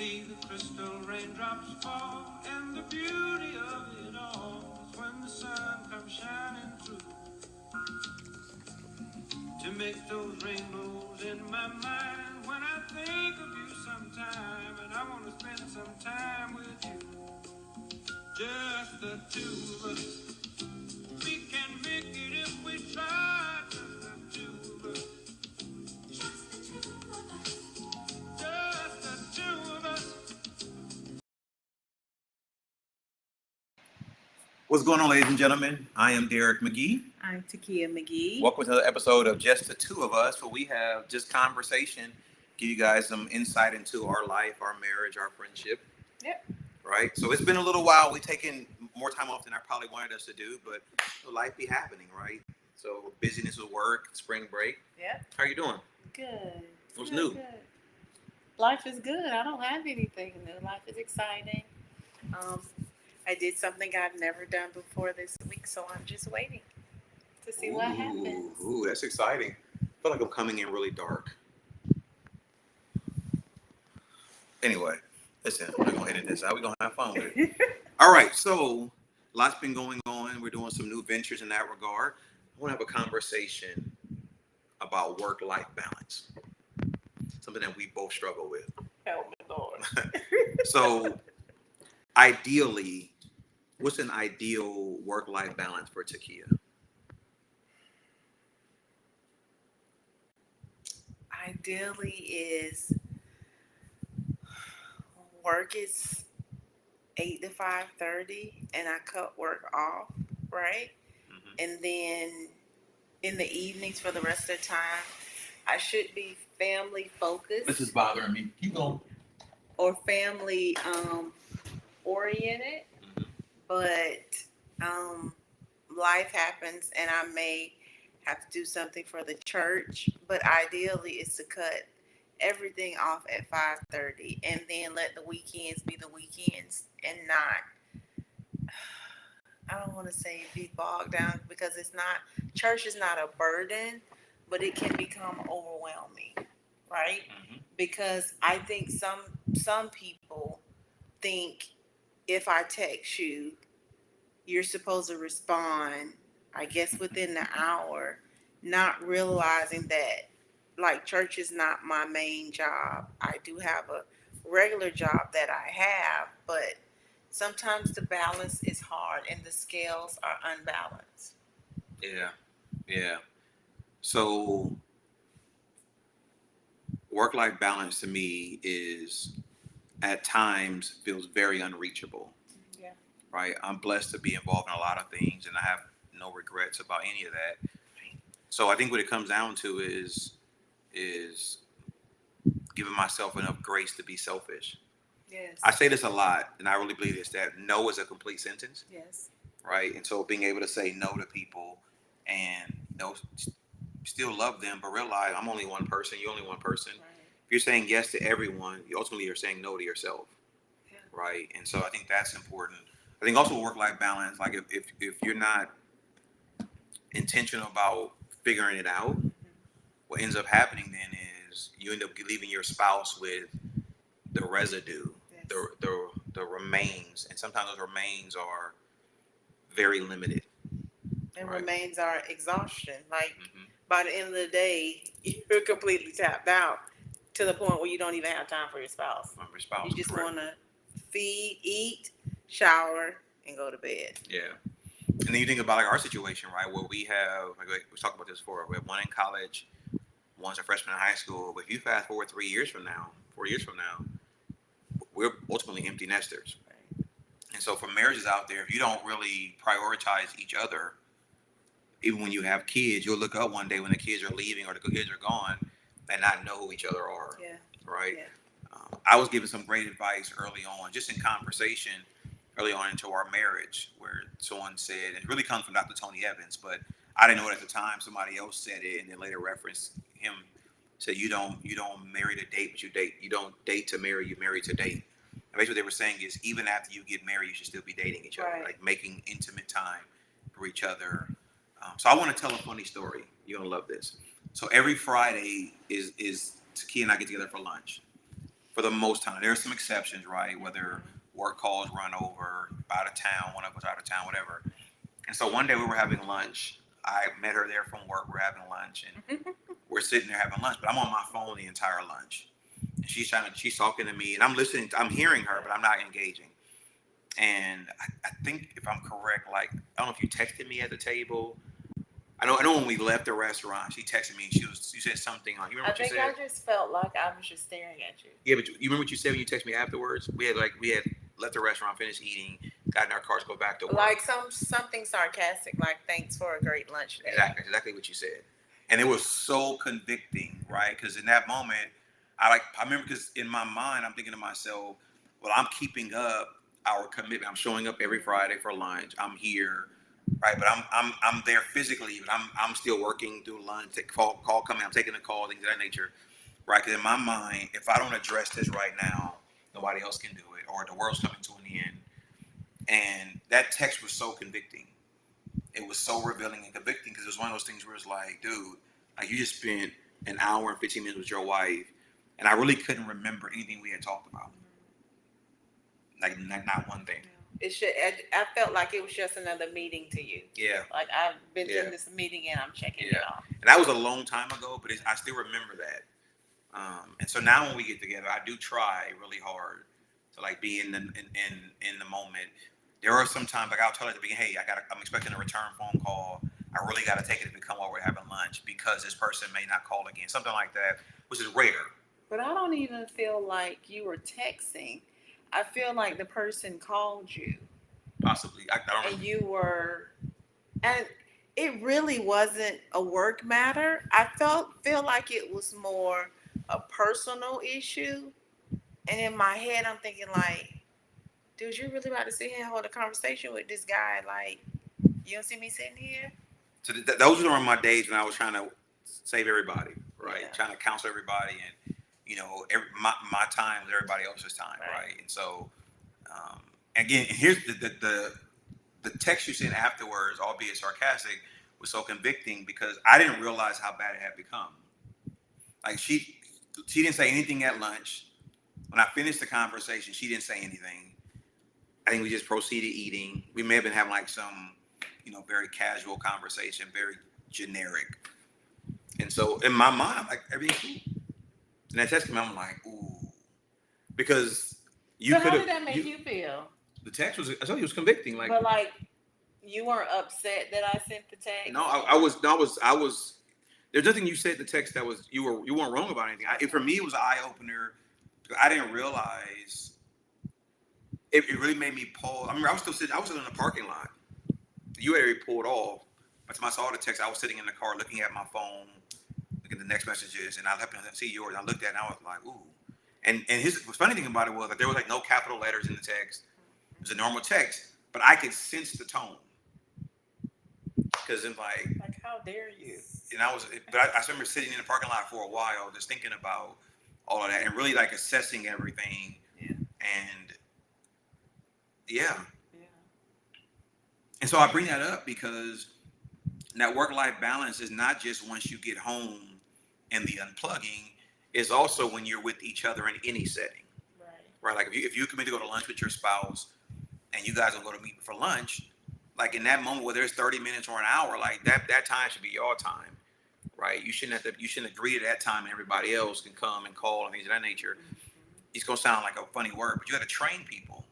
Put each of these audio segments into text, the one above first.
see the crystal raindrops fall, and the beauty of it all is when the sun comes shining through to make those rainbows in my mind. When I think of you sometime, and I want to spend some time with you, just the two of us. We can make it if we try, just the two of us. Just the two of us. Just the two of us. What's going on, ladies and gentlemen? I am Darrick McGhee. I'm Tikia McGhee. Welcome to another episode of Just the Two of Us, where we have just conversation, give you guys some insight into our life, our marriage, our friendship. Yep. Right? So it's been a little while. We've taken more time off than I probably wanted us to do, but life be happening, right? So busyness with work, spring break. Yep. How you doing? Good. What's new? Good. Life is good. I don't have anything new. Life is exciting. I did something I've never done before this week, so I'm just waiting to see what happens. Ooh, that's exciting. I feel like I'm coming in really dark. Anyway, listen, we're going to edit this out. We're going to have fun with it. All right, so lots been going on. We're doing some new ventures in that regard. I want to have a conversation about work-life balance, something that we both struggle with. Help me, Lord. So, ideally, what's an ideal work-life balance for Tikia? Ideally is work is 8 to 5:30, and I cut work off, right? Mm-hmm. And then in the evenings for the rest of the time, I should be family focused. This is bothering me. Keep going. Or family oriented, mm-hmm. But life happens, and I may have to do something for the church. But ideally, is to cut everything off at 5:30, and then let the weekends be the weekends, and not. I don't want to say be bogged down, because church is not a burden, but it can become overwhelming, right? Mm-hmm. Because I think some people think if I text you, you're supposed to respond, I guess, within the hour, not realizing that, like, church is not my main job. I do have a regular job that I have, but sometimes the balance is hard and the scales are unbalanced. Yeah. So work-life balance to me is at times feels very unreachable. Yeah. Right? I'm blessed to be involved in a lot of things, and I have no regrets about any of that. So I think what it comes down to is giving myself enough grace to be selfish. Yes. I say this a lot, and I really believe this, that no is a complete sentence. Yes. Right? And so being able to say no to people and still love them, but realize I'm only one person, you're only one person. Right. If you're saying yes to everyone, you ultimately are saying no to yourself. Yeah. Right? And so I think that's important. I think also work-life balance, like if you're not intentional about figuring it out, mm-hmm. what ends up happening then is you end up leaving your spouse with the residue, yes. the remains, and sometimes those remains are very limited. And right. Remains are exhaustion. Like, mm-hmm. by the end of the day, you're completely tapped out to the point where you don't even have time for your spouse. You just want to feed, eat, shower, and go to bed. Yeah. And then you think about, like, our situation, right, where we have, like, we talked about this before, we have one in college, one's a freshman in high school. But if you fast forward 4 years from now, we're ultimately empty nesters. Right. And so for marriages out there, if you don't really prioritize each other, even when you have kids, you'll look up one day when the kids are leaving or the kids are gone and not know who each other are. Yeah. Right? Yeah. I was given some great advice early on, just in conversation, early on into our marriage, where someone said, and it really comes from Dr. Tony Evans, but I didn't know it at the time. Somebody else said it, and then later referenced him. Said you don't marry to date, but you don't date to marry, you marry to date. And basically what they were saying is, even after you get married, you should still be dating each other, right. Like making intimate time for each other. So I want to tell a funny story. You're gonna love this. So every Friday is Tikia and I get together for lunch. for the most time. There are some exceptions, right? Whether work calls run over, out of town, one of us out of town, whatever. And so one day we were having lunch. I met her there from work. We're having lunch, and we're sitting there having lunch. But I'm on my phone the entire lunch. And she's talking to me, and I'm listening. I'm hearing her, but I'm not engaging. And I think if I'm correct, like I don't know if you texted me at the table. I know when we left the restaurant, she texted me. She said something on. You remember what you said? I just felt like I was just staring at you. Yeah, but you remember what you said when you texted me afterwards? We had left the restaurant, finished eating, got in our cars, go back to work. Like something sarcastic, like thanks for a great lunch day. Exactly what you said. And it was so convicting, right? Because in that moment, I remember because in my mind, I'm thinking to myself, well, I'm keeping up our commitment. I'm showing up every Friday for lunch. I'm here, right? But I'm there physically, but I'm still working through lunch. Call coming. I'm taking a call, things of that nature, right? Because in my mind, if I don't address this right now, nobody else can do it, or the world's coming to an end. And that text was so convicting. It was so revealing and convicting because it was one of those things where it's like, dude, like you just spent an hour and 15 minutes with your wife, and I really couldn't remember anything we had talked about. Like not one thing. I felt like it was just another meeting to you. Yeah. Like I've been in this meeting and I'm checking it off. And that was a long time ago, but I still remember that. And so now when we get together, I do try really hard to like be in the moment. There are some times like I'll tell her at the beginning, hey, I'm expecting a return phone call. I really got to take it if we come while we're having lunch because this person may not call again, something like that, which is rare. But I don't even feel like you were texting. I feel like the person called you. Possibly. I don't know. And you were, and it really wasn't a work matter. I feel like it was more a personal issue. And in my head, I'm thinking like, dude, you really about to sit here and hold a conversation with this guy? Like, you don't see me sitting here? So those were my days when I was trying to save everybody, right? Yeah. Trying to counsel everybody and, my time was everybody else's time, right? And so, again, here's the text you sent afterwards, albeit sarcastic, was so convicting because I didn't realize how bad it had become. Like she didn't say anything at lunch. When I finished the conversation, she didn't say anything. I think we just proceeded eating. We may have been having like some, very casual conversation, very generic. And so in my mind, I'm like, everything's cool. And that text came out, I'm like, ooh. Because you could have. How did that make you feel? The text was, I told you it was convicting. Like, but like, you weren't upset that I sent the text? No, I was. There's nothing you said in the text that was, you weren't wrong about anything. For me, it was an eye opener. I didn't realize. It really made me pause. I mean, I was still in the parking lot. You had already pulled off. By the time I saw the text, I was sitting in the car looking at my phone, looking at the next messages, and I happened to see yours. And I looked at it and I was like, ooh. And the funny thing about it was that there was like no capital letters in the text. It was a normal text, but I could sense the tone. Because it's like how dare you? And I remember sitting in the parking lot for a while, just thinking about all of that and really like assessing everything. Yeah. And yeah. And so I bring that up because that work-life balance is not just once you get home and the unplugging, it's also when you're with each other in any setting. Right? Like if you commit to go to lunch with your spouse and you guys will go to meet for lunch, like in that moment where there's 30 minutes or an hour, like that time should be your time. Right? You shouldn't agree to that time and everybody else can come and call and things of that nature. It's gonna sound like a funny word, but you gotta train people.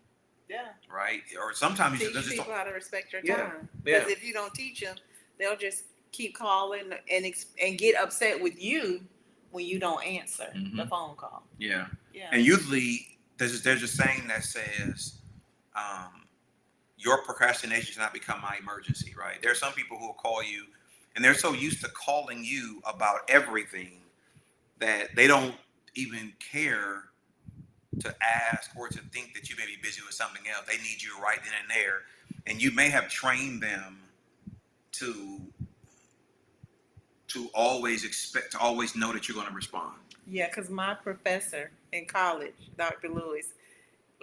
Yeah. Right? Or sometimes you teach people how to respect your time. Because if you don't teach them, they'll just keep calling and get upset with you when you don't answer the phone call. Yeah. And usually there's a saying that says, your procrastination should not become my emergency, right? There are some people who will call you and they're so used to calling you about everything that they don't even care to ask or to think that you may be busy with something else. They need you right then and there. And you may have trained them to always know that you're going to respond. Yeah, because my professor in college, Dr. Lewis,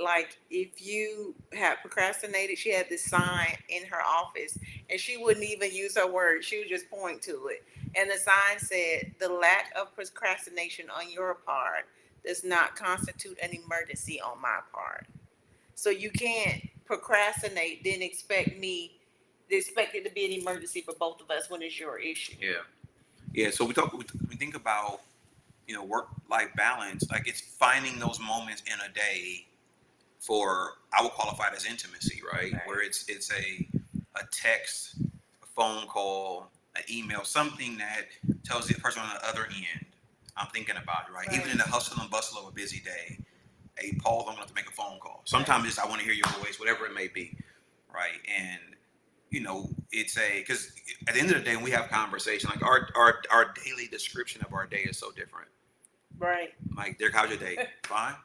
like if you had procrastinated, she had this sign in her office and she wouldn't even use her words. She would just point to it. And the sign said, the lack of procrastination on your part does not constitute an emergency on my part. So you can't procrastinate, then expect it to be an emergency for both of us when it's your issue. Yeah. So we think about, work-life balance. Like, it's finding those moments in a day for, I would qualify it as intimacy, right? Where it's a text, a phone call, an email, something that tells the person on the other end, I'm thinking about it, right? Even in the hustle and bustle of a busy day, hey, Paul, I'm going to have to make a phone call. Sometimes it's, I want to hear your voice, whatever it may be, right? And, it's because at the end of the day, when we have conversation, like our daily description of our day is so different. Right. Like, Derek, how's your day? Fine.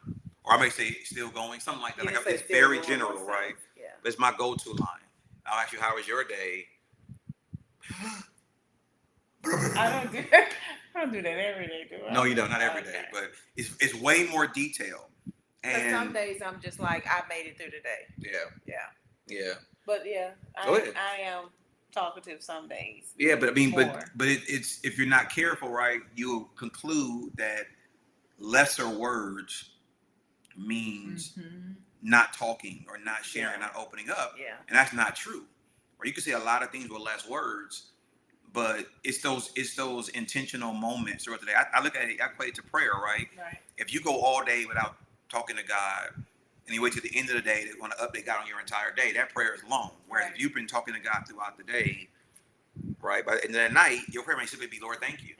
Or I may say, still going, something like that. Like, it's very general, right? Yeah. That's my go-to line. I'll ask you, how was your day? I don't do that every day, do I? No, you don't. Not every day, but it's way more detailed. And some days I'm just like, I made it through the day. Yeah. But yeah, I am talkative some days. Yeah, but I mean, but it's if you're not careful, right, you'll conclude that lesser words means not talking or not sharing, not opening up. Yeah. And that's not true. Or you can say a lot of things with less words, but it's those intentional moments throughout the day. I look at it, I equate it to prayer, right? Right. If you go all day without talking to God, and you wait to the end of the day to want to update God on your entire day, that prayer is long. Whereas if you've been talking to God throughout the day, right, and then at night, your prayer may simply be, Lord, thank you,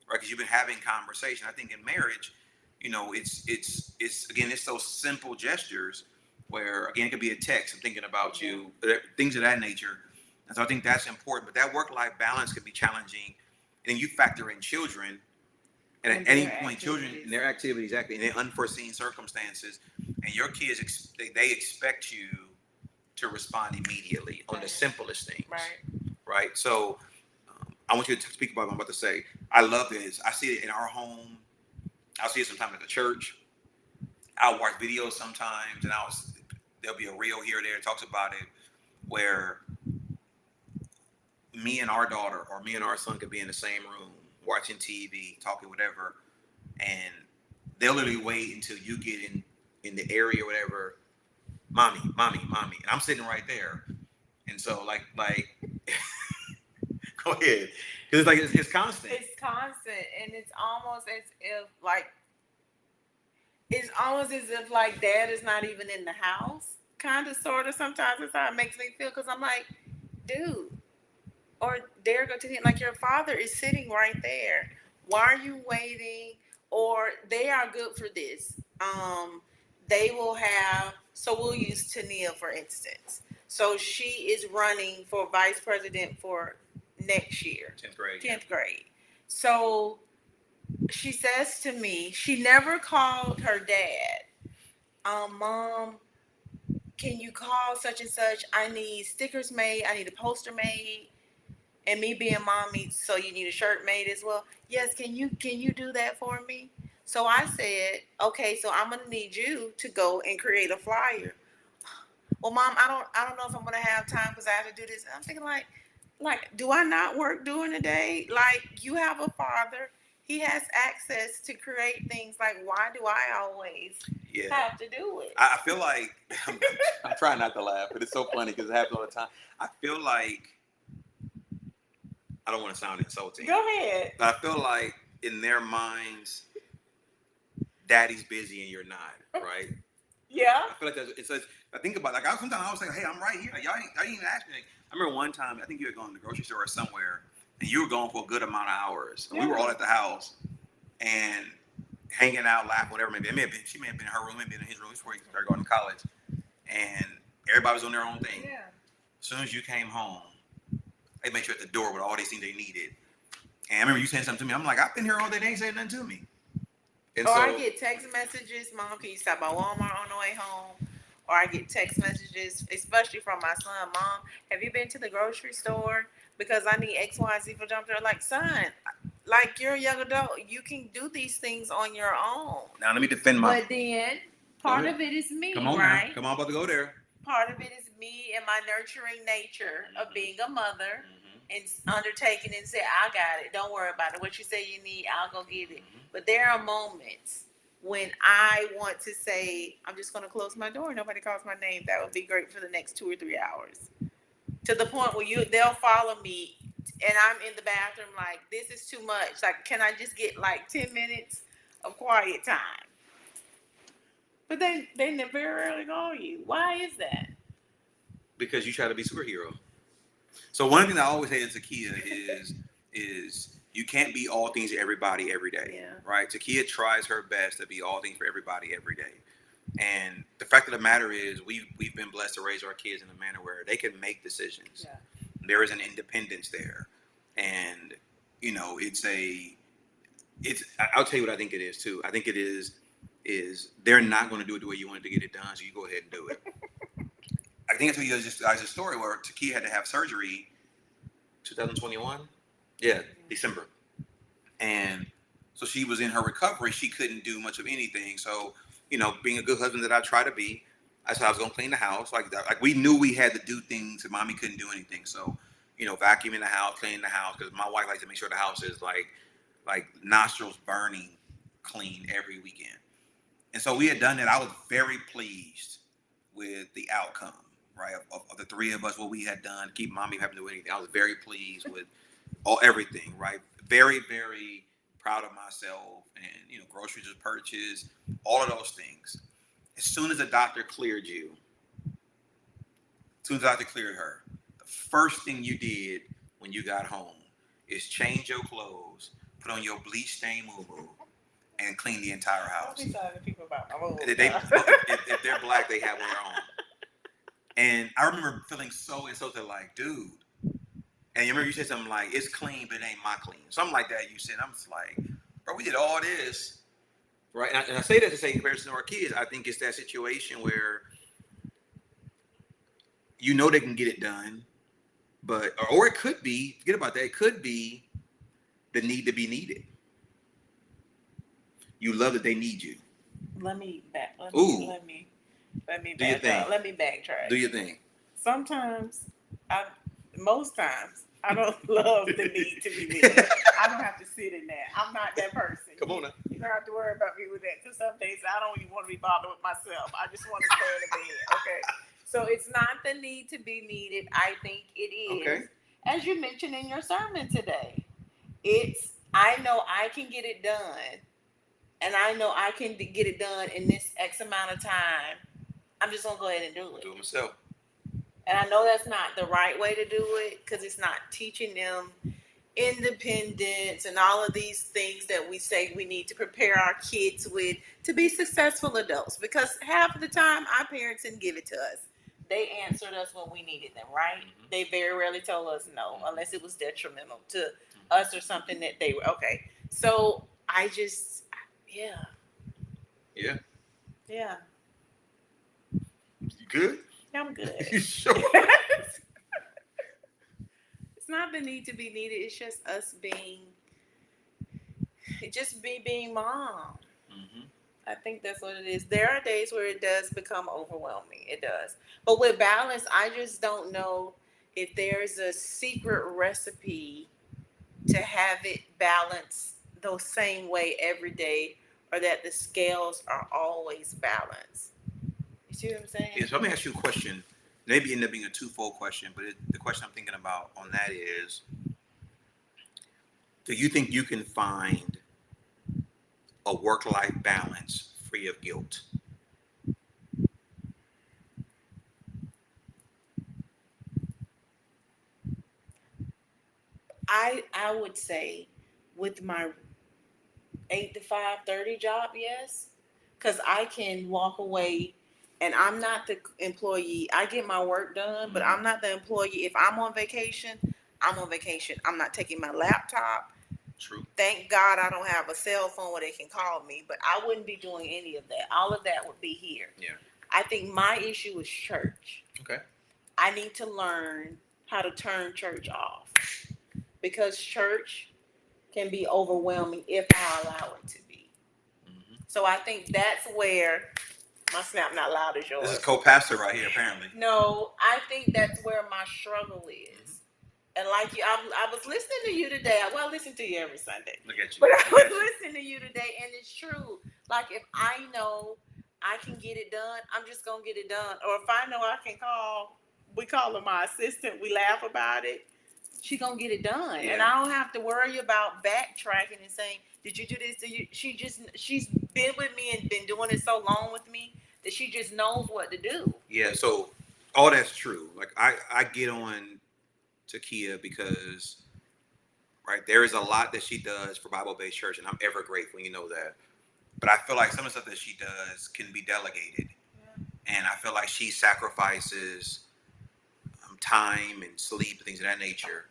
right? Because you've been having conversation. I think in marriage, it's again, it's those simple gestures where, again, it could be a text, I'm thinking about you, things of that nature. And so I think that's important. But that work-life balance could be challenging. And then you factor in children. And at any point, children and their activities, exactly, in their unforeseen circumstances, and your kids, they expect you to respond immediately on the simplest things. Right. So I want you to speak about what I'm about to say. I love this. I see it in our home. I'll see it sometimes at the church. I'll watch videos sometimes, and there'll be a reel here or there that talks about it, where me and our daughter or me and our son could be in the same room watching TV, talking, whatever, and they'll literally wait until you get in the area or whatever, mommy, and I'm sitting right there. And so like go ahead, because it's constant. It's constant, and it's almost as if dad is not even in the house, kind of, sort of. Sometimes that's how it makes me feel, because I'm like, dude, or Darrick, go to him, like, your father is sitting right there. Why are you waiting? Or they are good for this. They will have, so we'll use Tania, for instance. So she is running for vice president for next year. 10th grade. So she says to me, she never called her dad. Mom, can you call such and such? I need stickers made. I need a poster made. And me being mommy, so you need a shirt made as well. Yes, can you do that for me? So I said, okay, so I'm gonna need you to go and create a flyer. Well, Mom, I don't know if I'm gonna have time because I have to do this. And I'm thinking like, do I not work during the day? Like, you have a father, he has access to create things. Like, why do I always have to do it? I feel like I'm trying not to laugh, but it's so funny because it happens all the time. I feel like, I don't want to sound insulting. Go ahead. But I feel like in their minds, daddy's busy and you're not, right? Yeah. I feel like it's I think about it, like, sometimes I was like, hey, I'm right here. Like, y'all didn't even ask me. Like, I remember one time, I think you were going to the grocery store or somewhere, and you were going for a good amount of hours. And we were all at the house and hanging out, laughing, whatever. Maybe she may have been in her room, maybe in his room before he started going to college. And everybody was on their own thing. Yeah. As soon as you came home, they made you at the door with all these things they needed. And I remember you saying something to me. I'm like, I've been here all day. They ain't saying nothing to me. And or I get text messages, Mom, can you stop by Walmart on the way home? Or I get text messages, especially from my son, Mom, have you been to the grocery store? Because I need X, Y, Z for jump there. Like, son, like, you're a young adult. You can do these things on your own. Now let me defend my. But then part of it is me, Come on, right? now. Come on, about to go there. Part of it is me and my nurturing nature of being a mother. And undertaking and say, I got it. Don't worry about it. What you say you need, I'll go get it. But there are moments when I want to say, I'm just going to close my door, nobody calls my name, that would be great for the next 2 or 3 hours. To the point where they'll follow me and I'm in the bathroom like, this is too much. Like, can I just get like 10 minutes of quiet time? But they very rarely call you. Why is that? Because you try to be superhero. So one thing I always say to Tikia is you can't be all things to everybody every day. Yeah. Right? Tikia tries her best to be all things for everybody every day. And the fact of the matter is we've been blessed to raise our kids in a manner where they can make decisions. Yeah. There is an independence there. And I'll tell you what I think it is too. I think it is they're not going to do it the way you wanted to get it done, so you go ahead and do it. I think I told you guys a story where Tikia had to have surgery 2021. Yeah, December. And so she was in her recovery. She couldn't do much of anything. So, being a good husband that I try to be, I said I was going to clean the house. Like we knew we had to do things and mommy couldn't do anything. So, vacuuming the house, cleaning the house, because my wife likes to make sure the house is like nostrils burning clean every weekend. And so we had done that. I was very pleased with the outcome, right? Of the three of us, what we had done, keep mommy having to do anything. I was very pleased with everything, right? Very, very proud of myself, and groceries were purchased, all of those things. As soon as the doctor cleared you, as soon as the doctor cleared her, the first thing you did when you got home is change your clothes, put on your bleach stained moo-moo, and clean the entire house. I'll be talking to people about my If they're black, they have on their own. And I remember feeling so insulted, like, dude. And you remember you said something like, it's clean, but it ain't my clean. Something like that you said. I'm just like, bro, we did all this. Right? And I say that to say in comparison to our kids, I think it's that situation where they can get it done, but, or it could be, forget about that, it could be the need to be needed. You love that they need you. Let me backtrack. Let me backtrack. Do your thing. Most times, I don't love the need to be needed. I don't have to sit in that. I'm not that person. Come on now. You don't have to worry about me with that. Because some days I don't even want to be bothered with myself. I just want to stay in the bed. Okay. So it's not the need to be needed. I think it is. Okay. As you mentioned in your sermon today, I know I can get it done. And I know I can get it done in this X amount of time. I'm just going to go ahead and do it. Do it myself. And I know that's not the right way to do it because it's not teaching them independence and all of these things that we say we need to prepare our kids with to be successful adults. Because half of the time, our parents didn't give it to us. They answered us when we needed them, right? Mm-hmm. They very rarely told us no, unless it was detrimental to us or something that they were. Okay. So I just... Yeah. Yeah. Yeah. You good? Yeah, I'm good. You sure? It's not the need to be needed. It's just us being mom. Mm-hmm. I think that's what it is. There are days where it does become overwhelming. It does. But with balance, I just don't know if there's a secret recipe to have it balanced the same way every day, or that the scales are always balanced. You see what I'm saying? Yeah, so let me ask you a question. Maybe end up being a twofold question, but the question I'm thinking about on that is, do you think you can find a work-life balance free of guilt? I would say with my 8 to 5:30 job, yes, because I can walk away, and I'm not the employee. I get my work done, but I'm not the employee. If I'm on vacation, I'm on vacation. I'm not taking my laptop. True. Thank God I don't have a cell phone where they can call me, but I wouldn't be doing any of that. All of that would be here. Yeah. I think my issue is church. Okay. I need to learn how to turn church off, because church can be overwhelming if I allow it to be. Mm-hmm. So I think that's where my snap not loud as yours. This is co-pastor right here, apparently. No, I think that's where my struggle is. Mm-hmm. And like you, I was listening to you today. Well, I listen to you every Sunday. Look at you. But I was listening to you today, and it's true. Like if I know I can get it done, I'm just gonna get it done. Or if I know I can we call her my assistant. We laugh about it. She gonna get it done, and Yeah. I don't have to worry about backtracking and saying, "Did you do this?" She's been with me and been doing it so long with me that she just knows what to do. Yeah. So all that's true. Like I get on Tikia because right there is a lot that she does for Bible Based Church, and I'm ever grateful. You know that. But I feel like some of the stuff that she does can be delegated, and I feel like she sacrifices time and sleep and things of that nature.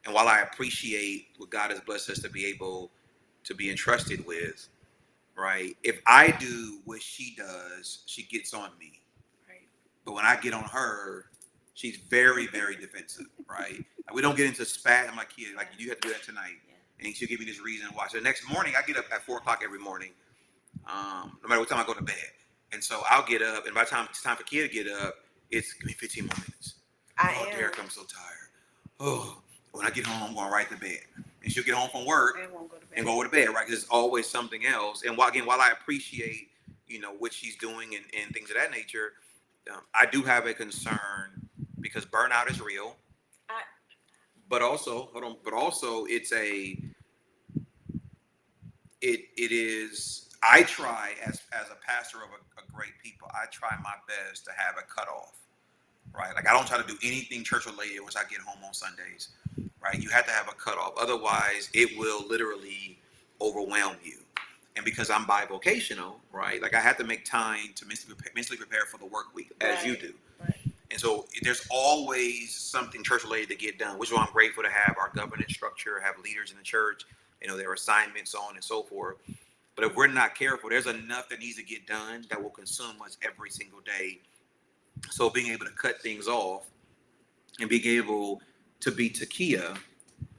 And while I appreciate what God has blessed us to be able to be entrusted with, right? If I do what she does, she gets on me. Right. But when I get on her, she's very, very defensive, right? Like we don't get into spat. I'm like, yeah, like you have to do that tonight. And she'll give me this reason why. So the next morning, I get up at 4 o'clock every morning, no matter what time I go to bed. And so I'll get up, and by the time it's time for Kia to get up, it's give me 15 more minutes. Darrick, I'm so tired. Oh, when I get home, I'm going right to bed. And she'll get home from work and go to bed, right? Because there's always something else. And while I appreciate, what she's doing and things of that nature, I do have a concern because burnout is real. But also, hold on. But also, it is. I try as a pastor of a great people. I try my best to have a cutoff. Right, like I don't try to do anything church related once I get home on Sundays. Right, you have to have a cutoff, otherwise it will literally overwhelm you. And because I'm bivocational, right, like I have to make time to mentally prepare for the work week, as you do. Right. And so there's always something church related to get done, which is why I'm grateful to have our governance structure, have leaders in the church, their assignments, so on and so forth. But if we're not careful, there's enough that needs to get done that will consume us every single day. So being able to cut things off and being able to be Tikia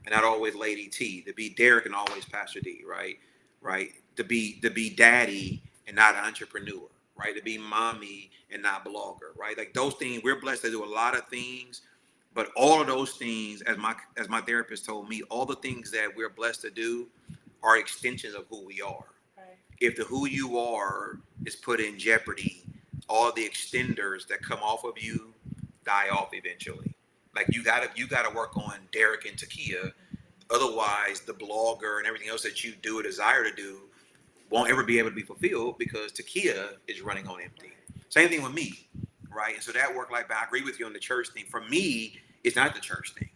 and not always Lady T, to be Darrick and always Pastor D, right? Right. To be daddy and not an entrepreneur, right? To be mommy and not blogger, right? Like those things, we're blessed to do a lot of things, but all of those things, as my therapist told me, all the things that we're blessed to do are extensions of who we are. Right. If the who you are is put in jeopardy, all the extenders that come off of you die off eventually. Like you gotta work on Darrick and Tikia. Otherwise, the blogger and everything else that you do or desire to do won't ever be able to be fulfilled because Tikia is running on empty. Same thing with me, right? And so that work-life balance, I agree with you on the church thing. For me, it's not the church thing.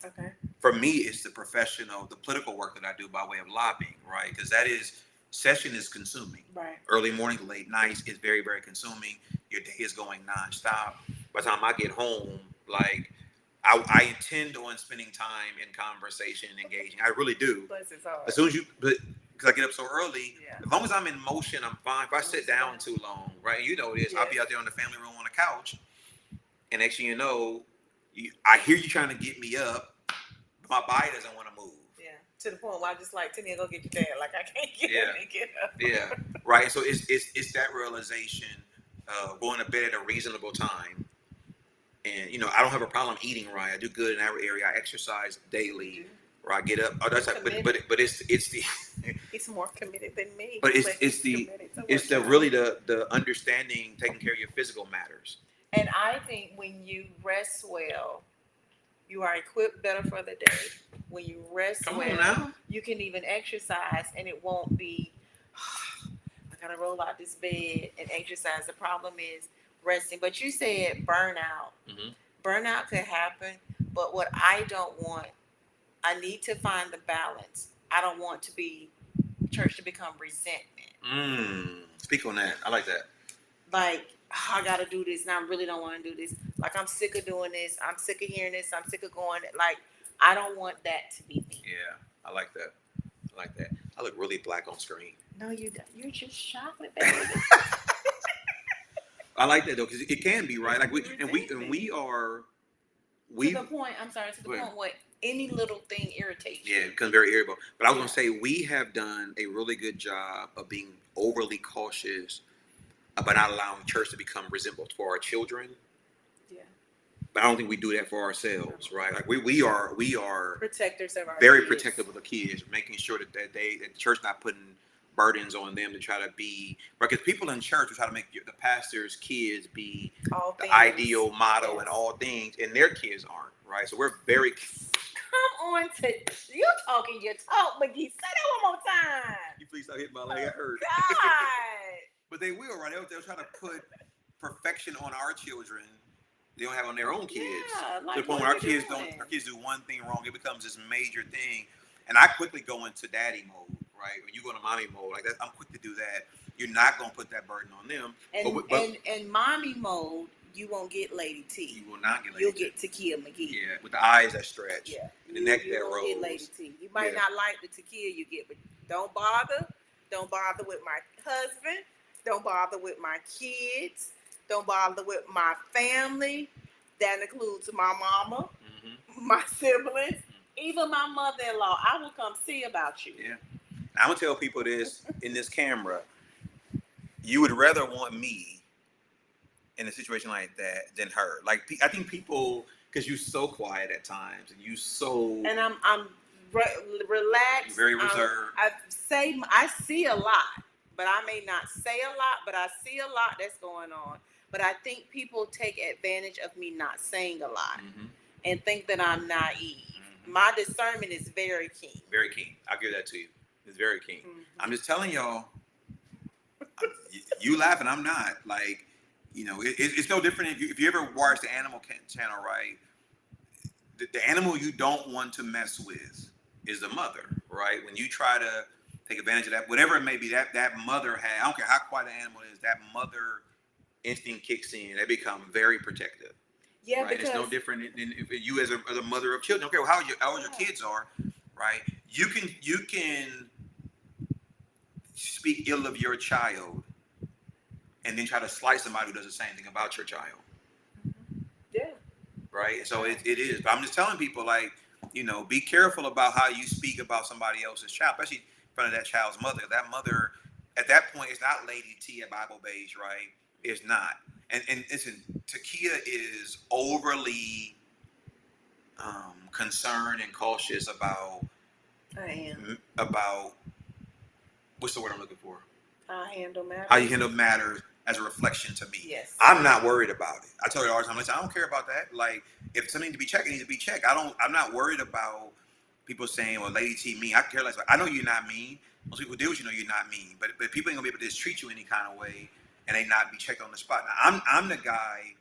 Okay. For me, it's the the political work that I do by way of lobbying, right? Because session is consuming. Right. Early mornings, late nights is very, very consuming. Your day is going nonstop. By the time I get home, like I intend on spending time in conversation and engaging. I really do. Bless his heart. As soon as because I get up so early, as long as I'm in motion, I'm fine. If I sit down too long, right? You know this. I'll be out there in the family room on the couch, and next thing you know, I hear you trying to get me up, but my body doesn't want to move. Yeah. To the point where I just like, Tinia, go get your dad. Like I can't get up. Yeah. Right. And so it's that realization of going to bed at a reasonable time. And I don't have a problem eating right. I do good in that area. I exercise daily. Or I get up. Oh, that's like, but it's the. He's more committed than me. But it's the really the understanding, taking care of your physical matters. And I think when you rest well, you are equipped better for the day. When you rest well, you can even exercise, and it won't be. I gotta roll out this bed and exercise. The problem is resting. But you said burnout. Mm-hmm. Burnout could happen, but what I don't want, I need to find the balance. I don't want church to become resentment. Speak on that. I like that. Like, I gotta do this, and I really don't want to do this. Like, I'm sick of doing this. I'm sick of hearing this. I'm sick of going. Like, I don't want that to be me. Yeah, I like that. I look really black on screen. No, you don't. You're just chocolate, baby. I like that though, because it can be right. Like we are. To the point. I'm sorry. To the point where any little thing irritates you. Yeah, it becomes very irritable. But I was gonna say we have done a really good job of being overly cautious about not allowing church to become resentful for our children. Yeah. But I don't think we do that for ourselves, right? Like we are protectors of our very kids. Protective of the kids, making sure that the church not putting burdens on them to try to be, because people in church will try to make the pastor's kids be All the things. ideal model Yes. and all things, and their kids aren't, right? So we're very. Come on to you talking your talk, McGhee. Say that one more time. You please stop hitting my leg. I hurt. God. But they will, right? They'll try to put perfection on our children. They don't have on their own kids. Yeah, like to the point what where are you doing? our kids do one thing wrong, it becomes this major thing. And I quickly go into daddy mode, right? When you go into mommy mode, like that, I'm quick to do that. You're not gonna put that burden on them. And mommy mode, you won't get Lady T. You will not get Lady You'll T. get Tikia McGhee. Yeah, with the eyes that stretch. Yeah. And the neck you that won't rolls. get Lady T. You might not like the Tikia you get, but don't bother. Don't bother with my husband. Don't bother with my kids. Don't bother with my family. That includes my mama, my siblings, even my mother-in-law. I will come see about you. Yeah. I'm gonna tell people this in this camera. You would rather want me in a situation like that than her. Like, I think people, because you're so quiet at times and you so. And I'm relaxed. You're very reserved. I see a lot, but I may not say a lot, but I see a lot that's going on. But I think people take advantage of me not saying a lot and think that I'm naive. My discernment is very keen. Very keen. I'll give that to you. It's very keen. I'm just telling y'all, you laughing, I'm not. Like, you know, it's no different if you ever watch the Animal Channel, right? The animal you don't want to mess with is the mother, right? When you try to take advantage of that, whatever it may be, that mother I don't care how quiet the animal is, that mother instinct kicks in. They become very protective. Yeah, right? because It's no different than if you as a mother of children. Okay, well, how old your kids are, right? You can speak ill of your child and then try to slight somebody who does the same thing about your child. Yeah. Right? So it is. But I'm just telling people, like, you know, be careful about how you speak about somebody else's child, especially in front of that child's mother. That mother, at that point, it's not Lady T at Bible Base, right? It's not. And listen, Tikia is overly concerned and cautious about. I am. About what's the word I'm looking for? How you handle matters as a reflection to me. Yes. I'm not worried about it. I tell you all the time, listen, I don't care about that. Like, if something needs to be checked, it needs to be checked. I'm not worried about people saying, well, Lady T mean. I care less. I know you're not mean. Most people deal with you know you're not mean. But people ain't gonna be able to just treat you any kind of way and they not be checked on the spot. Now, I'm the guy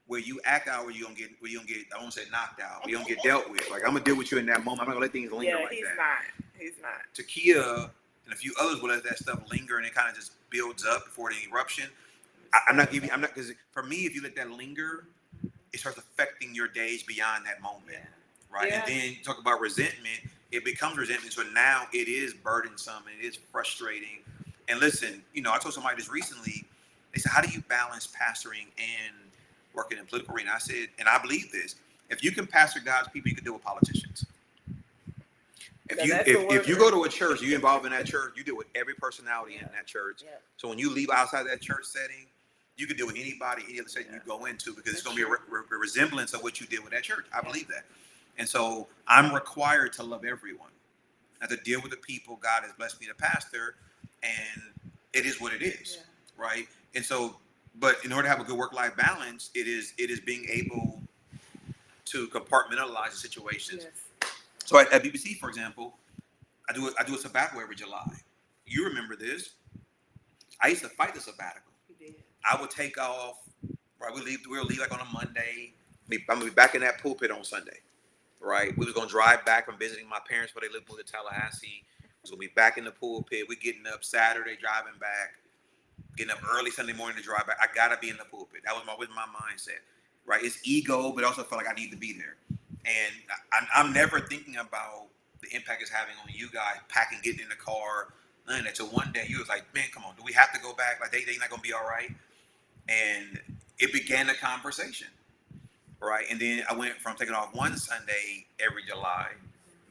where you act out where you don't get I won't say knocked out, but you don't get dealt with. Like, I'm gonna deal with you in that moment. I'm not gonna let things linger like that. He's not. Tikia and a few others will let that stuff linger and it kind of just builds up before the eruption. I'm not because for me, if you let that linger, it starts affecting your days beyond that moment, right? Yeah. And then you talk about resentment, it becomes resentment. So now it is burdensome and it is frustrating. And listen, you know, I told somebody this recently. They said, "How do you balance pastoring and working in political arena?" I said, and I believe this: if you can pastor God's people, you can deal with politicians. If you go to a church, you involved in that church, you deal with every personality in that church. Yeah. So when you leave outside that church setting, you can deal with anybody, any other setting you go into, because it's going to be a resemblance of what you did with that church. I believe that. And so I'm required to love everyone and to deal with the people God has blessed me to pastor. And it is what it is, right? And so, but in order to have a good work-life balance, it is being able to compartmentalize the situations. Yes. So at BBC, for example, I do a sabbatical every July. You remember this? I used to fight the sabbatical. You did. I would take off. Right, we'll leave like on a Monday. I'm gonna be back in that pulpit on Sunday. Right, we was gonna drive back from visiting my parents where they lived in Tallahassee. So we'll be back in the pulpit. We're getting up Saturday, driving back. Getting up early Sunday morning to drive back. I gotta be in the pulpit. That was my mindset. Right, it's ego, but also feel like I need to be there. And I'm never thinking about the impact it's having on you guys, packing, getting in the car, none of that. So one day you was like, man, come on, do we have to go back? Like, they not going to be all right? And it began a conversation, right? And then I went from taking off one Sunday every July,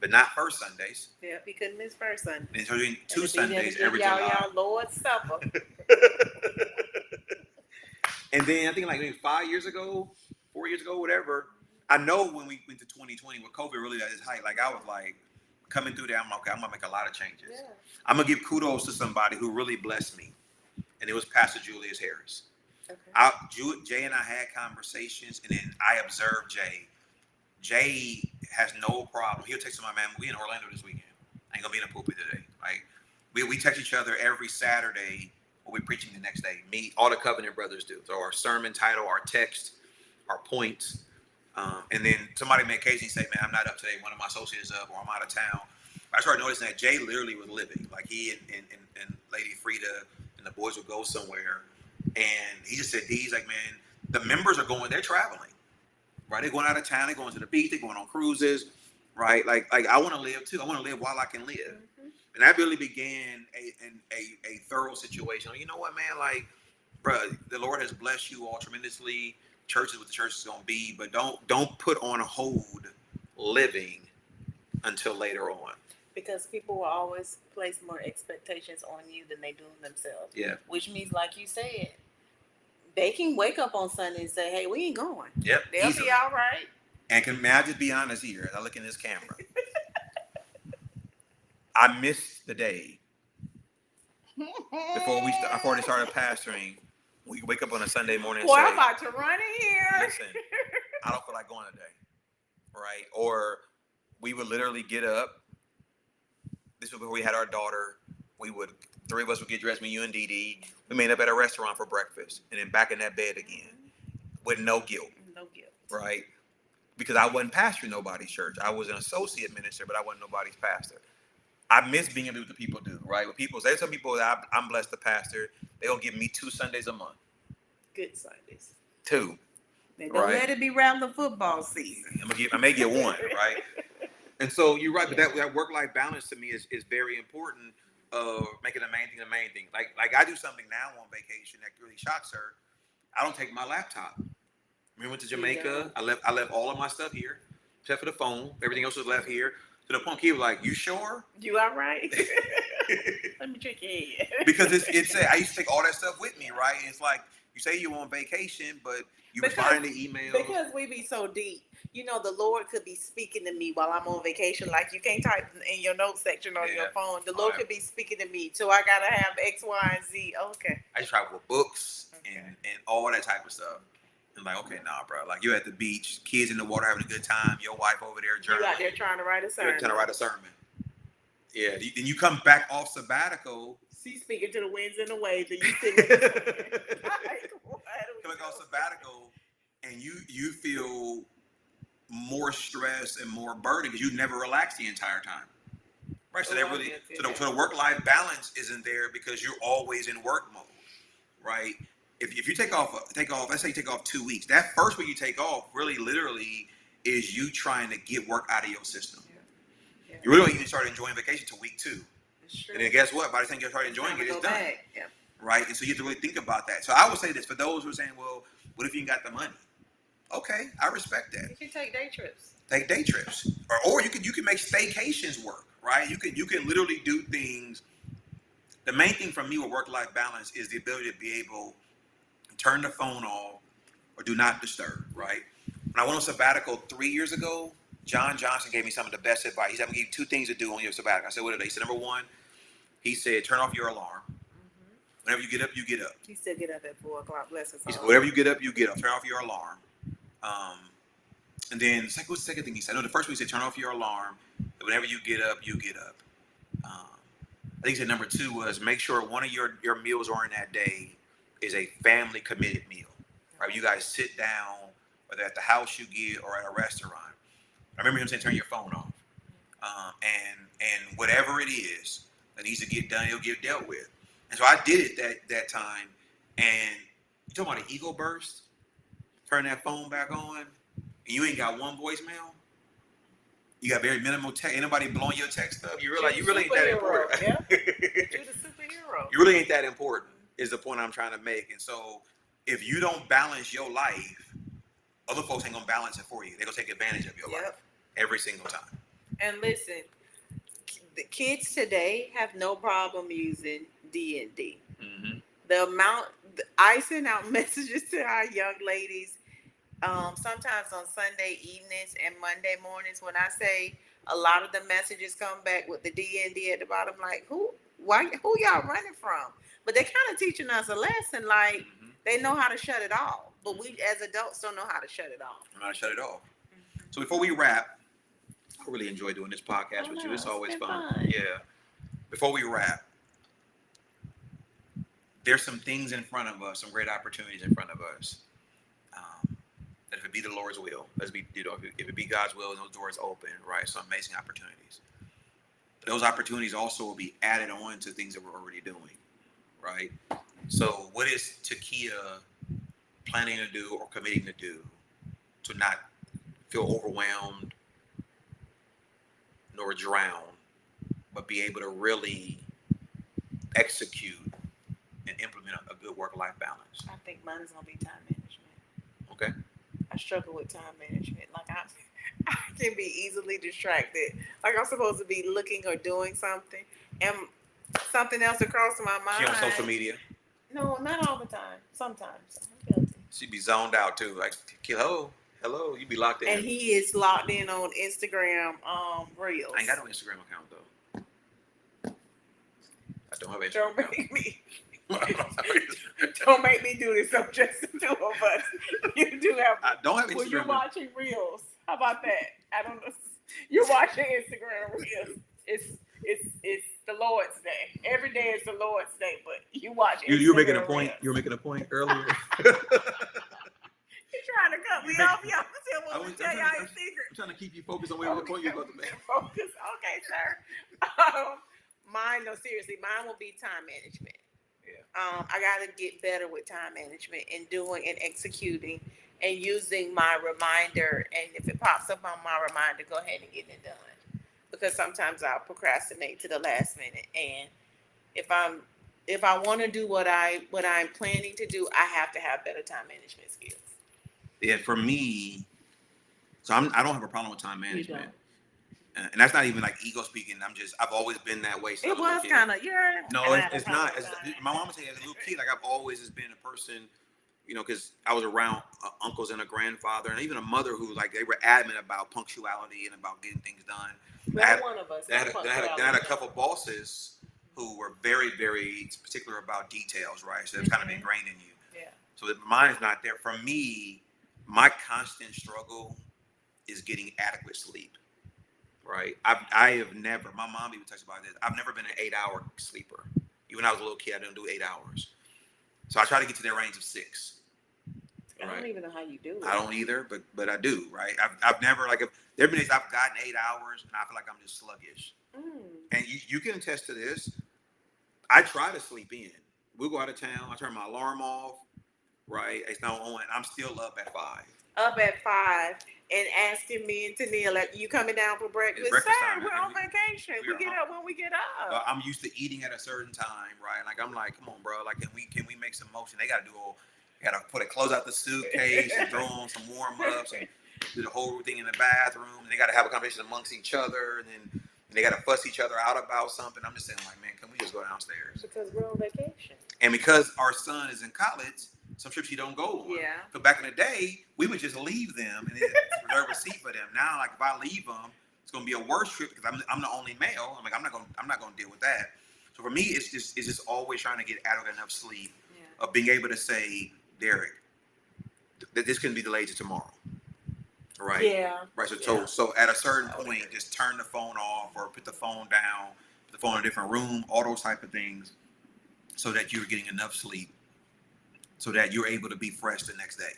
but not first Sundays. Yeah, he couldn't miss first Sunday. And so doing two Sundays every July. Y'all Lord's Supper. And then I think like maybe 4 years ago, whatever, I know when we went to 2020 with COVID really at its height, like I was like, coming through there, I'm like, okay, I'm gonna make a lot of changes. Yeah. I'm gonna give kudos to somebody who really blessed me, and it was Pastor Julius Harris. Okay. Jay and I had conversations, and then I observed Jay. Jay has no problem. He'll text my man, we in Orlando this weekend. I ain't gonna be in the pulpit today. Like we text each other every Saturday when we're preaching the next day. Me, all the Covenant brothers do. So our sermon title, our text, our points. And then somebody may occasionally say, man, I'm not up today. One of my associates is up, or I'm out of town. I started noticing that Jay literally was living. Like he and Lady Frida and the boys would go somewhere. And he just said, he's like, man, the members are going, they're traveling. Right? They're going out of town. They're going to the beach. They're going on cruises. Right? Like I want to live too. I want to live while I can live. Mm-hmm. And that really began a thorough situation. You know what, man? Like, bro, the Lord has blessed you all tremendously. Church is what the church is going to be, but don't put on hold living until later on. Because people will always place more expectations on you than they do on themselves. Yeah. Which means, like you said, they can wake up on Sunday and say, hey, we ain't going. Yep. They'll easily. be all right. And may I just be honest here? I look in this camera. I missed the day before they started pastoring. We wake up on a Sunday morning and Boy, say, I'm about to run in here. listen, I don't feel like going today. Right? Or we would literally get up. This was before we had our daughter. Three of us would get dressed, me, you, and Dee Dee. We made up at a restaurant for breakfast. And then back in that bed again. With no guilt. No guilt. Right? Because I wasn't pastoring nobody's church. I was an associate minister, but I wasn't nobody's pastor. I miss being able to do what the people do, right? When people say, some people that I'm blessed to pastor, they'll give me 2 Sundays a month. Good Sundays. 2. Don't let it be around the football season. I may get 1, right? And so you're right, but that work-life balance to me is very important. Making the main thing. Like I do something now on vacation that really shocks her. I don't take my laptop. We went to Jamaica. I left all of my stuff here, except for the phone. Everything else was left here. To the point, he was like, "You sure? You all right? Let me check your head." Because it's I used to take all that stuff with me, right? And it's like you say you're on vacation, but you find the emails. Because we be so deep. You know, the Lord could be speaking to me while I'm on vacation. Like you can't type in your notes section on your phone. The Lord could be speaking to me. So I gotta have X, Y, and Z. Okay. I just travel with books and all that type of stuff. And like, okay, nah, bro. Like you're at the beach, kids in the water having a good time. Your wife over there journaling. You out there trying to write a sermon. Yeah. Then you come back off sabbatical. She's speaking to the winds and the waves, and you sitting like, coming off sabbatical, and you feel more stress and more burden because you never relaxed the entire time. Right. So the work-life balance isn't there because you're always in work mode. Right. If you take off, let's say you take off 2 weeks, that first week you take off really literally is you trying to get work out of your system. Yeah. You really don't even start enjoying vacation till week 2. And then guess what? By the time you start enjoying it, it's done. Yeah. Right? And so you have to really think about that. So I would say this for those who are saying, well, what if you ain't got the money? Okay, I respect that. You can take day trips. Take day trips. Or you can make staycations work, right? You can literally do things. The main thing for me with work-life balance is the ability to be able turn the phone off or do not disturb, right? When I went on sabbatical 3 years ago, John Johnson gave me some of the best advice. He said, I'm going to give you 2 things to do on your sabbatical. I said, what are they? He said, number 1, he said, turn off your alarm. Mm-hmm. Whenever you get up, you get up. He still get up at 4 o'clock, bless his heart. He said, whenever you get up, you get up. Turn off your alarm. And then, what's the second thing he said? No, the first one he said, turn off your alarm. Whenever you get up, you get up. I think he said number 2 was make sure one of your meals during that day is a family committed meal, right? You guys sit down, whether at the house you get or at a restaurant. I remember him saying, turn your phone off. And whatever it is that needs to get done, it'll get dealt with. And so I did it that time. And you talking about an ego burst? Turn that phone back on, and you ain't got 1 voicemail? You got very minimal text. Ain't nobody blowing your text up? You realize you really ain't that important. Yeah. You're the superhero. You really ain't that important. Is the point I'm trying to make. And so if you don't balance your life, other folks ain't gonna balance it for you. They're gonna take advantage of your life every single time. And listen, the kids today have no problem using D&D. Mm-hmm. I send out messages to our young ladies sometimes on Sunday evenings and Monday mornings when I say a lot of the messages come back with the DND at the bottom. Like, who y'all running from? But they're kind of teaching us a lesson. Like, they know how to shut it off, but we as adults don't know how to shut it off. I'm not shut it off. So before we wrap, I really enjoy doing this podcast with you. It's always fun. Yeah. Before we wrap, there's some things in front of us, some great opportunities in front of us. That if it be the Lord's will, if it be God's will, those doors open, right? Some amazing opportunities. Those opportunities also will be added on to things that we're already doing, right? So what is Tikia planning to do or committing to do to not feel overwhelmed nor drown, but be able to really execute and implement a good work-life balance? I think mine is gonna be time management. Okay. I struggle with time management. Like I can be easily distracted. Like I'm supposed to be looking or doing something, and something else across my mind. She on social media? No, not all the time. Sometimes. I'm guilty. She be zoned out too. Like, hello, you be locked in. And he is locked in on Instagram Reels. I ain't got no Instagram account though. I don't have Instagram. Don't make me. Don't make me do this. I'm just the two of us. You do have. I don't have Instagram. Well, you're watching Reels. How about that? I don't know. You're watching Instagram Reels. It's the Lord's Day. Every day is the Lord's Day, but you watch. You were making a point. You were making a point earlier. You're trying to cut me off. Y'all still want me to tell y'all a secret. I'm trying to keep you focused on whatever point you're about to make. Focus. Okay, sir. Mine, no, seriously, mine will be time management. Yeah. I got to get better with time management and doing and executing and using my reminder. And if it pops up on my reminder, go ahead and get it done. Because sometimes I'll procrastinate to the last minute. And if I want to do what I'm planning to do, I have to have better time management skills. Yeah, for me, so I don't have a problem with time management. And that's not even like ego speaking. I've always been that way. It was kind of, No, it's not. My mom would say as a little kid, like I've always just been a person, because I was around uncles and a grandfather and even a mother who like they were adamant about punctuality and about getting things done. One of us. I had a couple bosses who were very, very particular about details, right? So it's kind of ingrained in you. Yeah. So mine is not there. For me, my constant struggle is getting adequate sleep. Right. I have never, my mom even talks about this. I've never been an 8-hour sleeper. Even when I was a little kid, I didn't do 8 hours. So I try to get to that range of 6. I don't even know how you do it. I don't either, but I do, right? I've never, there have been days I've gotten 8 hours and I feel like I'm just sluggish. And you can attest to this. I try to sleep in. We'll go out of town. I turn my alarm off, right? It's not on. I'm still up at 5. Up at 5 and asking me and Tania, like, you coming down for breakfast? Breakfast Sir, time, we're on vacation. We get up when we get up. I'm used to eating at a certain time, right? Like I'm like, come on, bro. Like, can we make some motion? They gotta close out the suitcase and throw on some warm ups and do the whole thing in the bathroom. And they gotta have a conversation amongst each other, and then they gotta fuss each other out about something. I'm just saying, like, man, can we just go downstairs? Because we're on vacation. And because our son is in college, some trips he don't go on. Yeah. But back in the day, we would just leave them and then reserve a seat for them. Now, like if I leave them, it's gonna be a worse trip because I'm the only male. I'm like I'm not gonna deal with that. So for me, it's just always trying to get adequate enough sleep of being able to say, Darrick, that this can be delayed to tomorrow. Right. Yeah. Right. So at a certain point, just turn the phone off or put the phone down, put the phone in a different room, all those type of things, so that you're getting enough sleep, so that you're able to be fresh the next day.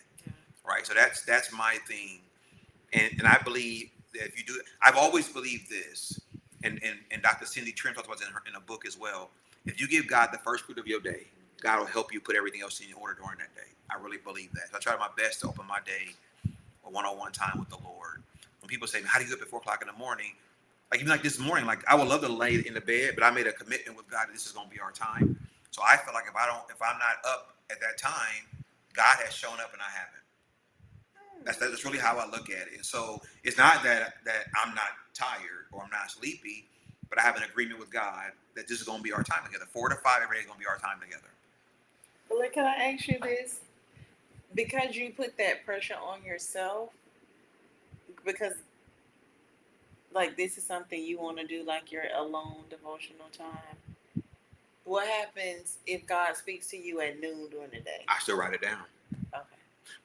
Right. So that's my thing. And I believe that if you do it, I've always believed this, and Dr. Cindy Trim talks about this in a book as well. If you give God the first fruit of your day, God will help you put everything else in order during that day. I really believe that. So I try my best to open my day a one-on-one time with the Lord. When people say, how do you get up at 4 o'clock in the morning? Like even like this morning, like I would love to lay in the bed, but I made a commitment with God that this is going to be our time. So I feel like if I'm not up at that time, God has shown up and I haven't. That's really how I look at it. And so it's not that I'm not tired or I'm not sleepy, but I have an agreement with God that this is going to be our time together. 4 to 5 every day is going to be our time together. Well, can I ask you this? Because you put that pressure on yourself, because like this is something you want to do, like your alone devotional time, what happens if God speaks to you at noon during the day? I still write it down. Okay.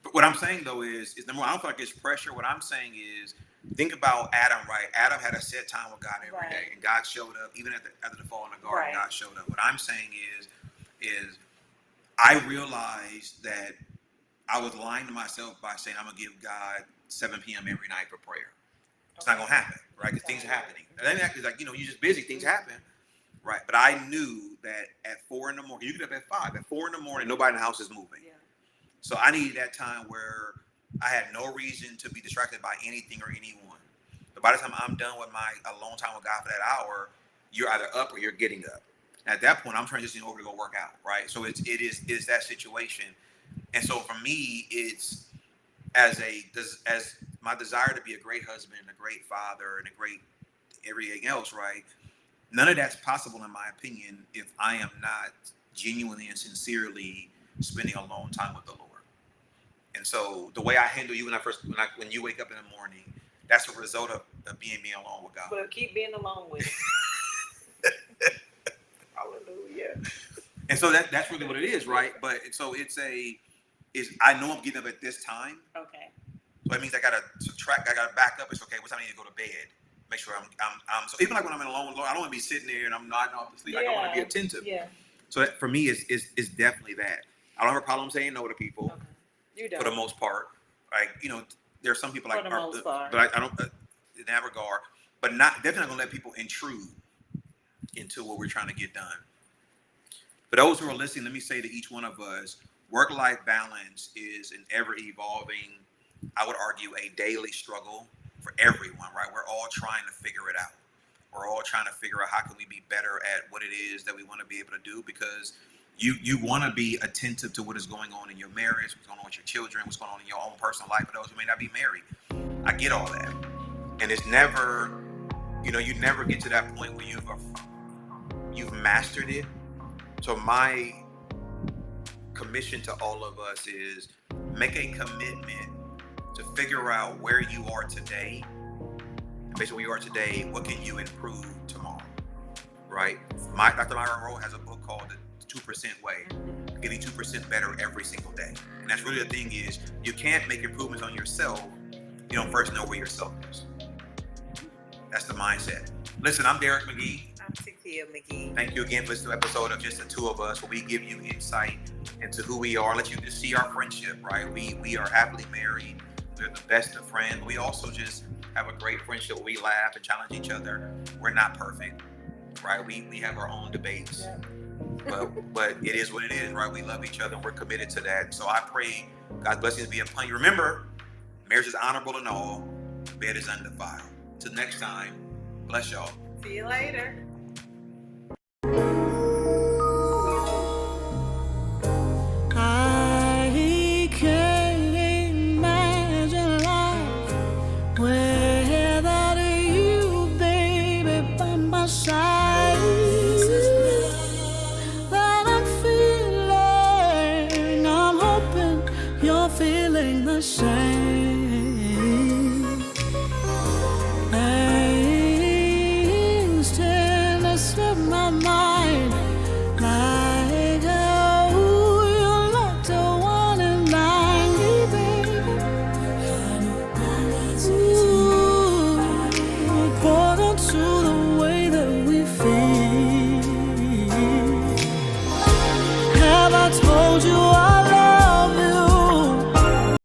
But what I'm saying though is number one, I don't feel like it's pressure. What I'm saying is, think about Adam, right? Adam had a set time with God every day, and God showed up even after the fall in the garden. God showed up. What I'm saying is I realized that I was lying to myself by saying I'm gonna give God 7 p.m. every night for prayer. It's not gonna happen, right? Because things are happening. And then it's like, you're just busy. Things happen, right? But I knew that at 4 in the morning, you get up at 5. At 4 in the morning, nobody in the house is moving. Yeah. So I needed that time where I had no reason to be distracted by anything or anyone. But by the time I'm done with my alone time with God for that hour, you're either up or you're getting up. At that point, I'm transitioning over to go work out, right? So it is that situation. And so for me, it's as my desire to be a great husband, a great father, and a great everything else, right? None of that's possible, in my opinion, if I am not genuinely and sincerely spending alone time with the Lord. And so the way I handle you when you wake up in the morning, that's a result of being alone with God. But keep being alone with him. Hallelujah. And so that's really what it is, right? But so I know I'm getting up at this time. Okay. So that means I gotta subtract, I gotta back up. It's okay, what time I need to go to bed? Make sure I'm so even like when I'm alone, I don't want to be sitting there and I'm nodding off to sleep. Like I want to be attentive. Yeah. So that, for me, is definitely that. I don't have a problem saying no to people. Okay. You don't. For the most part. Like, there are some people like, for the most part. But I don't, in that regard, but definitely not gonna let people intrude into what we're trying to get done. For those who are listening, let me say to each one of us, work-life balance is an ever-evolving, I would argue, a daily struggle for everyone, right? We're all trying to figure it out. We're all trying to figure out how can we be better at what it is that we want to be able to do, because you want to be attentive to what is going on in your marriage, what's going on with your children, what's going on in your own personal life for those who may not be married. I get all that. And it's never, you never get to that point where you've mastered it. So my commission to all of us is make a commitment to figure out where you are today. And based on where you are today, what can you improve tomorrow, right? Dr. Myron Rowe has a book called The 2% Way, getting 2% better every single day. And that's really the thing is, you can't make improvements on yourself. You don't first know where yourself is. That's the mindset. Listen, I'm Darrick McGhee. I'm Tikia McGhee. Thank you again for this new episode of Just the Two of Us, where we give you insight into who we are, let you just see our friendship, right? We are happily married. We're the best of friends. We also just have a great friendship where we laugh and challenge each other. We're not perfect, right? We have our own debates, but it is what it is, right? We love each other and we're committed to that. So I pray God's blessings be upon you. Remember, marriage is honorable and all, bed is undefiled. Till next time, bless y'all. See you later. I can't imagine life without you, baby, by my side. That I'm feeling, I'm hoping you're feeling the same. Things tend to slip my mind like you're not the one in mind, baby. Ooh, according to the way that we feel. Have I told you